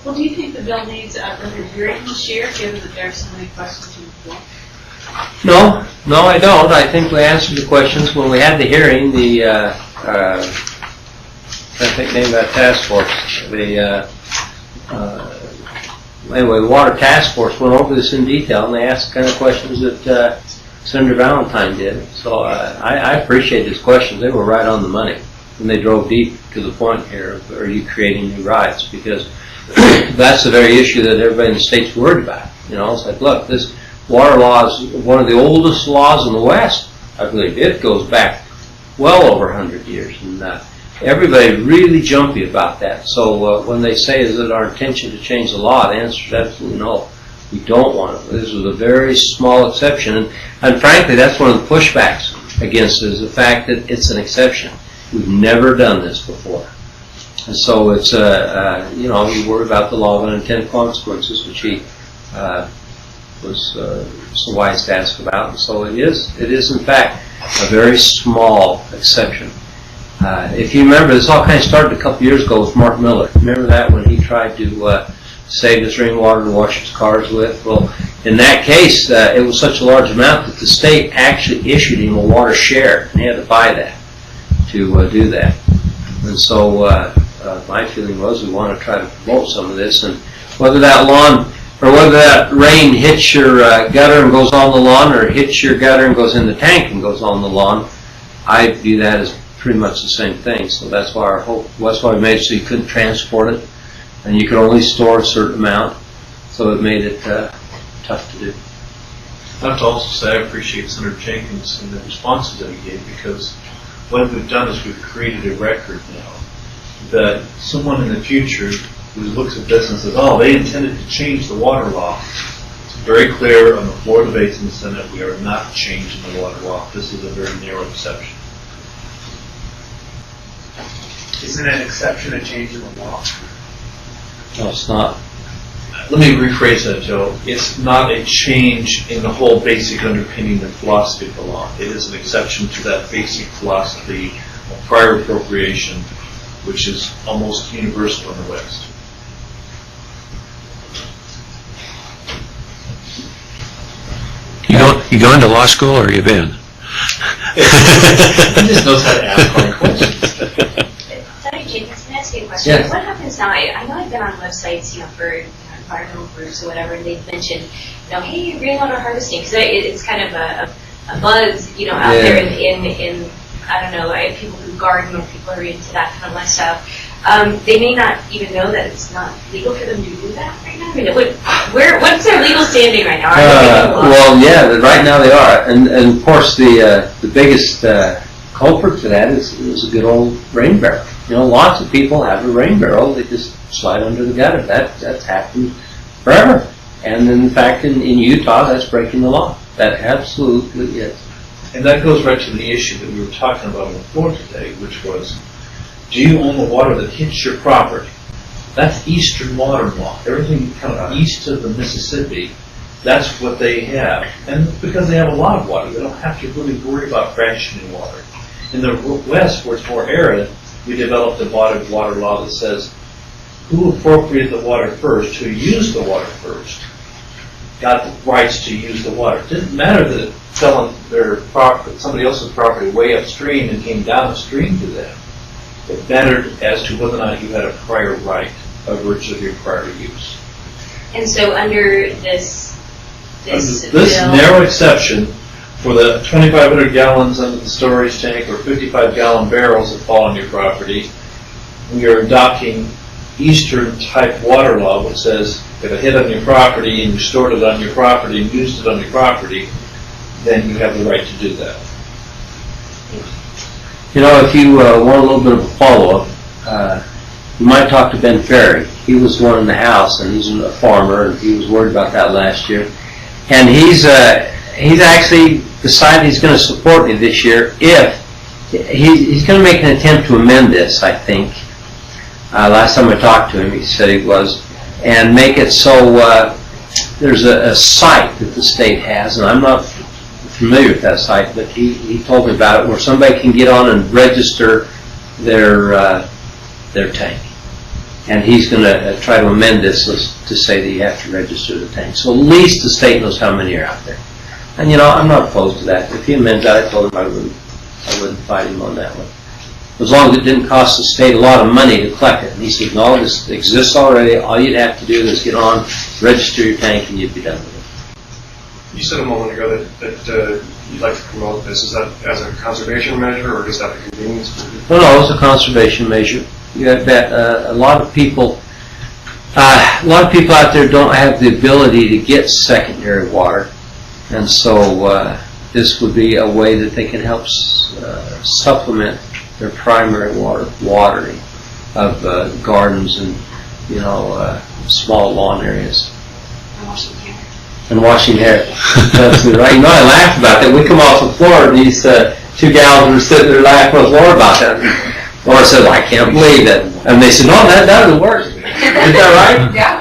Well, do you think the bill needs another hearing this year, given that there are so many questions in the floor? No, I don't. I think we answered the questions when we had the hearing. The I think name of that task force. Anyway, the Water Task Force went over this in detail, and they asked the kind of questions that Senator Valentine did. So I appreciate these questions. They were right on the money, and they drove deep to the point here of, are you creating new rights? Because that's the very issue that everybody in the state's worried about. You know, it's like, look, this water law is one of the oldest laws in the West. I believe it goes back well over 100 years, and everybody's really jumpy about that. So when they say, is it our intention to change the law, the answer is absolutely no. We don't want it. This was a very small exception, and frankly, that's one of the pushbacks against it, is the fact that it's an exception. We've never done this before. And so it's, you know, you worry about the law of unintended consequences, which he was so wise to ask about. And so it is in fact a very small exception. If you remember, this all kind of started a couple years ago with Mark Miller. Remember that, when he tried to save his rainwater to wash his cars with? Well, in that case, it was such a large amount that the state actually issued him a water share, and he had to buy that to do that. And so my feeling was we want to try to promote some of this, and whether that lawn or whether that rain hits your gutter and goes on the lawn, or hits your gutter and goes in the tank and goes on the lawn, I view that as pretty much the same thing. So that's why our hope, that's why we made it so you couldn't transport it, and you could only store a certain amount. So it made it tough to do. I have to also say I appreciate Senator Jenkins and the responses that he gave, because what we've done is we've created a record now that someone in the future who looks at this and says, oh, they intended to change the water law. It's very clear on the floor debates in the Senate, we are not changing the water law. This is a very narrow exception. Isn't an exception a change in the law? No, it's not. Let me rephrase that, Joe. It's not a change in the whole basic underpinning the philosophy of the law. It is an exception to that basic philosophy of prior appropriation, which is almost universal in the West. You going to law school, or you been? He just knows how to ask hard questions. Senator Jenkins, can I ask you a question? Yes. What happens now? I know I've been on websites, for environmental groups or whatever, and they've mentioned, hey, rainwater harvesting, because it's kind of a buzz, out there in I don't know, people who garden, or people who are into that kind of lifestyle. They may not even know that it's not legal for them to do that right now. I mean, what's their legal standing right now? Well, yeah, right now they are, and of course the biggest culprit to that is a good old rain barrel. Lots of people have a rain barrel; they just slide under the gutter. That's happened forever, and in fact, in Utah, that's breaking the law. That absolutely is. And that goes right to the issue that we were talking about on the floor today, which was, do you own the water that hits your property? That's Eastern water law. Everything kind of east of the Mississippi, that's what they have. And because they have a lot of water, they don't have to really worry about rationing water. In the West, where it's more arid, we developed a water law that says who appropriated the water first, who used the water first, got the rights to use the water. It didn't matter that it fell on their property, somebody else's property way upstream and came downstream to them. It mattered as to whether or not you had a prior right by virtue of your prior use. And so under this bill, narrow exception for the 2,500 gallons under the storage tank or 55-gallon barrels that fall on your property, we are adopting Eastern type water law, which says if it hit on your property and you stored it on your property and used it on your property, then you have the right to do that. If you want a little bit of a follow-up, you might talk to Ben Ferry. He was one in the House, and he's a farmer, and he was worried about that last year. And he's actually decided he's going to support me this year if he's going to make an attempt to amend this, I think. Last time I talked to him, he said he was, and make it so there's a site that the state has, and I'm not familiar with that site, but he told me about it, where somebody can get on and register their tank. And he's going to try to amend this to say that you have to register the tank. So at least the state knows how many are out there. And I'm not opposed to that. If he amends that, I told him I wouldn't fight him on that one. As long as it didn't cost the state a lot of money to collect it. And he said, no, this exists already. All you'd have to do is get on, register your tank, and you'd be done with it. You said a moment ago that you'd like to promote this. Is that as a conservation measure or just out of convenience? No, it's a conservation measure. You have that, a lot of people out there don't have the ability to get secondary water. And so this would be a way that they can help supplement their primary watering of gardens and small lawn areas. And washing hair. That's right. I laughed about that. We come off the floor and these two gals were sitting there laughing on the floor about that. Laura said, I can't believe that. And they said, no, that doesn't work. Is that right? Yeah.